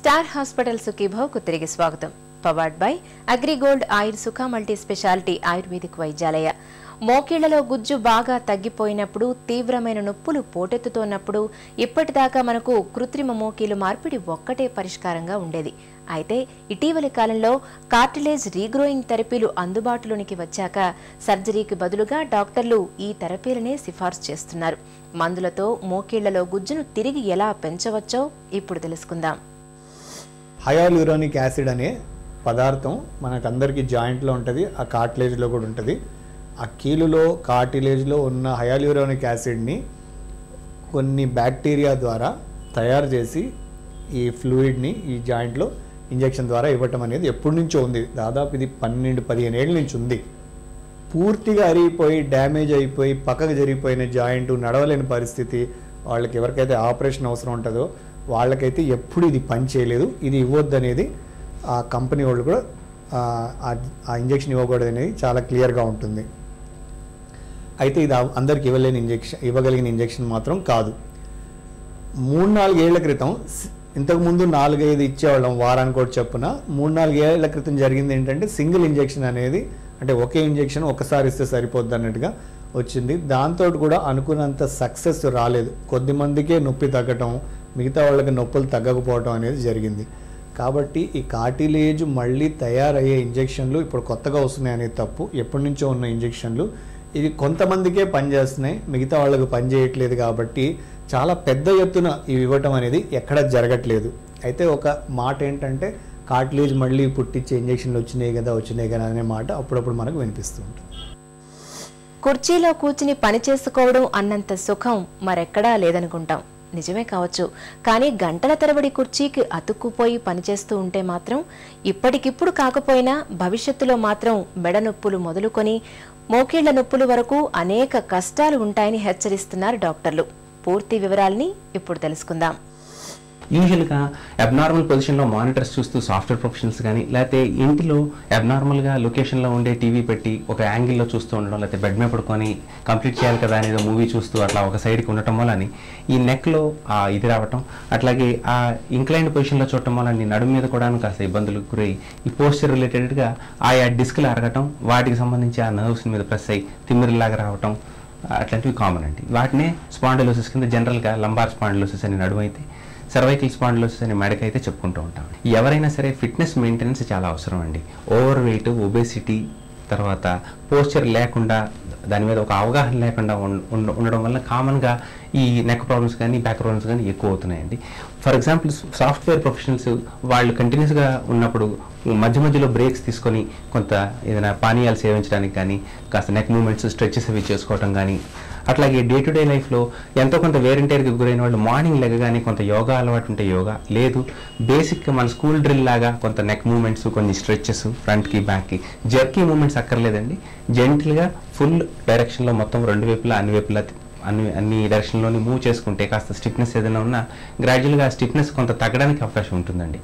Star hospital సుఖీభావ్కు తిరిగి స్వాగతం. Powered by AgriGold ఆయుర్ సుఖ మల్టీ స్పెషాలిటీ ఆయుర్వేదిక్ వైద్యాలయ. మోకీళ్లలో గుజ్జు బాగా తగ్గిపోయినప్పుడు, తీవ్రమైన నొప్పులు పోటెత్తుతోన్నప్పుడు ఇప్పటిదాకా మనకు కృత్రిమ మోకీలు మార్పిడి ఒక్కటే పరిష్కారంగా ఉండేది. అయితే ఇటీవలి కాలంలో కార్టిలేజ్ రీగ్రోయింగ్ థెరపీలు అందుబాటులోనికి వచ్చాక సర్జరీకి బదులుగా డాక్టర్లు ఈ థెరపీలనే సిఫార్సు చేస్తున్నారు. మందులతో మోకీళ్లలో గుజ్జును తిరిగి ఎలా పెంచవచ్చో ఇప్పుడు తెలుసుకుందాం. హయాల్యూరానిక్ యాసిడ్ అనే పదార్థం మనకందరికీ జాయింట్లో ఉంటుంది, ఆ కార్టిలేజ్లో కూడా ఉంటుంది. ఆ కీలులో కార్టిలేజ్లో ఉన్న హయాల్యూరానిక్ యాసిడ్ని కొన్ని బ్యాక్టీరియా ద్వారా తయారు చేసి ఈ ఫ్లూయిడ్ని ఈ జాయింట్లో ఇంజెక్షన్ ద్వారా ఇవ్వటం అనేది ఎప్పటి నుంచో ఉంది. దాదాపు ఇది 12-15 ఏళ్ళ నుంచి ఉంది. పూర్తిగా అరిగిపోయి డ్యామేజ్ అయిపోయి పక్కకు జరిగిపోయిన జాయింట్, నడవలేని పరిస్థితి, వాళ్ళకి ఎవరికైతే ఆపరేషన్ అవసరం ఉంటుందో వాళ్ళకైతే ఎప్పుడు ఇది పని చేయలేదు. ఇది ఇవ్వద్దు అనేది ఆ కంపెనీ వాళ్ళు కూడా ఆ ఇంజెక్షన్ ఇవ్వకూడదు అనేది చాలా క్లియర్గా ఉంటుంది. అయితే ఇది అందరికి ఇవ్వగలిగిన ఇంజెక్షన్ మాత్రం కాదు. 3-4 ఏళ్ల క్రితం, ఇంతకుముందు 4-5 ఇచ్చేవాళ్ళం వారానికి కూడా చెప్పున. 3-4 ఏళ్ల క్రితం జరిగింది ఏంటంటే సింగిల్ ఇంజెక్షన్ అనేది, అంటే ఒకే ఇంజెక్షన్ ఒకసారి ఇస్తే సరిపోద్ది అన్నట్టుగా వచ్చింది. దాంతో కూడా అనుకున్నంత సక్సెస్ రాలేదు. కొద్దిమందికే నొప్పి తగ్గటం, మిగతా వాళ్ళకి నొప్పులు తగ్గకపోవటం అనేది జరిగింది. కాబట్టి ఈ కార్టిలేజ్ మళ్ళీ తయారయ్యే ఇంజెక్షన్లు ఇప్పుడు కొత్తగా వస్తున్నాయి అనేది తప్పు. ఎప్పటి నుంచో ఉన్న ఇంజెక్షన్లు ఇవి కొంతమందికే పనిచేస్తున్నాయి, మిగతా వాళ్ళకు పనిచేయట్లేదు. కాబట్టి చాలా పెద్ద ఎత్తున ఇవి ఇవ్వటం అనేది ఎక్కడ జరగట్లేదు. అయితే ఒక మాట ఏంటంటే కార్టిలేజ్ మళ్ళీ పుట్టించే ఇంజెక్షన్లు వచ్చినాయి కదా అనే మాట అప్పుడప్పుడు మనకు వినిపిస్తూ ఉంటుంది. కుర్చీలో కూర్చుని పని చేసుకోవడం అన్నంత సుఖం మరెక్కడా లేదనుకుంటాం. నిజమే కావచ్చు, కానీ గంటల తరబడి కుర్చీకి అతుక్కుపోయి పనిచేస్తూ ఉంటే మాత్రం, ఇప్పటికిప్పుడు కాకపోయినా భవిష్యత్తులో మాత్రం మెడ నొప్పులు మొదలుకొని మోకీళ్ల నొప్పుల వరకు అనేక కష్టాలు ఉంటాయని హెచ్చరిస్తున్నారు డాక్టర్లు. పూర్తి వివరాల్ని ఇప్పుడు తెలుసుకుందాం. యూజువల్గా అబ్నార్మల్ పొజిషన్లో మానిటర్స్ చూస్తూ సాఫ్ట్వేర్ ప్రొఫెషనల్స్ కానీ, లేకపోతే ఇంటిలో అబ్నార్మల్గా లొకేషన్లో ఉండే టీవీ పెట్టి ఒక యాంగిల్లో చూస్తూ ఉండడం, లేకపోతే బెడ్ మీద పడుకొని కంప్లీట్ చేయాలి కదా అనేది మూవీ చూస్తూ అట్లా ఒక సైడ్కి ఉండటం వల్ల ఈ నెక్లో ఇది రావటం, అట్లాగే ఆ ఇంక్లైన్డ్ పొజిషన్లో చూడటం వల్ల నడుము మీద కూడా కాస్త ఇబ్బందులు గురై ఈ పోస్చర్ రిలేటెడ్గా ఆయా డిస్క్లు అరగటం, వాటికి సంబంధించి ఆ నర్వ్స్ మీద ప్రెస్ అయ్యి తిమ్మిరిలాగా రావటం, అట్లాంటివి కామన్ అండి. వాటినే స్పాండిలోసిస్ కింద జనరల్గా లంబార్ స్పాండిలోసిస్ అని నడుము అయితే, సర్వైకల్ స్పాండిలోసిస్ అని మెడకైతే చెప్పుకుంటూ ఉంటాం. ఎవరైనా సరే ఫిట్నెస్ మెయింటెనెన్స్ చాలా అవసరం అండి. ఓవర్ వెయిట్, ఒబేసిటీ, తర్వాత పోస్చర్ లేకుండా, దాని మీద ఒక అవగాహన లేకుండా ఉండడం వల్ల కామన్గా ఈ నెక్ ప్రాబ్లమ్స్ కానీ బ్యాక్ ప్రాబ్లమ్స్ కానీ ఎక్కువ అవుతున్నాయండి. ఫర్ ఎగ్జాంపుల్ సాఫ్ట్వేర్ ప్రొఫెషనల్స్ వాళ్ళు కంటిన్యూస్గా ఉన్నప్పుడు మధ్య మధ్యలో బ్రేక్స్ తీసుకొని కొంత ఏదైనా పానీయాలు సేవించడానికి కానీ, కాస్త నెక్ మూమెంట్స్ స్ట్రెచెస్ అవి చేసుకోవటం కానీ, అట్లాగే డే టు డే లైఫ్లో ఎంతో కొంత వేరింటైర్కి గురైన వాళ్ళు మార్నింగ్ లెగగానే కొంత యోగా అలవాటు ఉంటే యోగా, లేదు బేసిక్గా మన స్కూల్ డ్రిల్ లాగా కొంత నెక్ మూమెంట్స్, కొన్ని స్ట్రెచెస్ ఫ్రంట్కి బ్యాక్కి, జర్కీ మూమెంట్స్ అక్కర్లేదండి. జెంటిల్గా ఫుల్ డైరెక్షన్లో మొత్తం రెండు వైపులా అన్ని డైరెక్షన్లోని మూవ్ చేసుకుంటే కాస్త స్టిఫ్నెస్ ఏదైనా ఉన్నా గ్రాడ్యువల్గా స్టిఫ్నెస్ కొంత తగ్గడానికి అవకాశం ఉంటుందండి.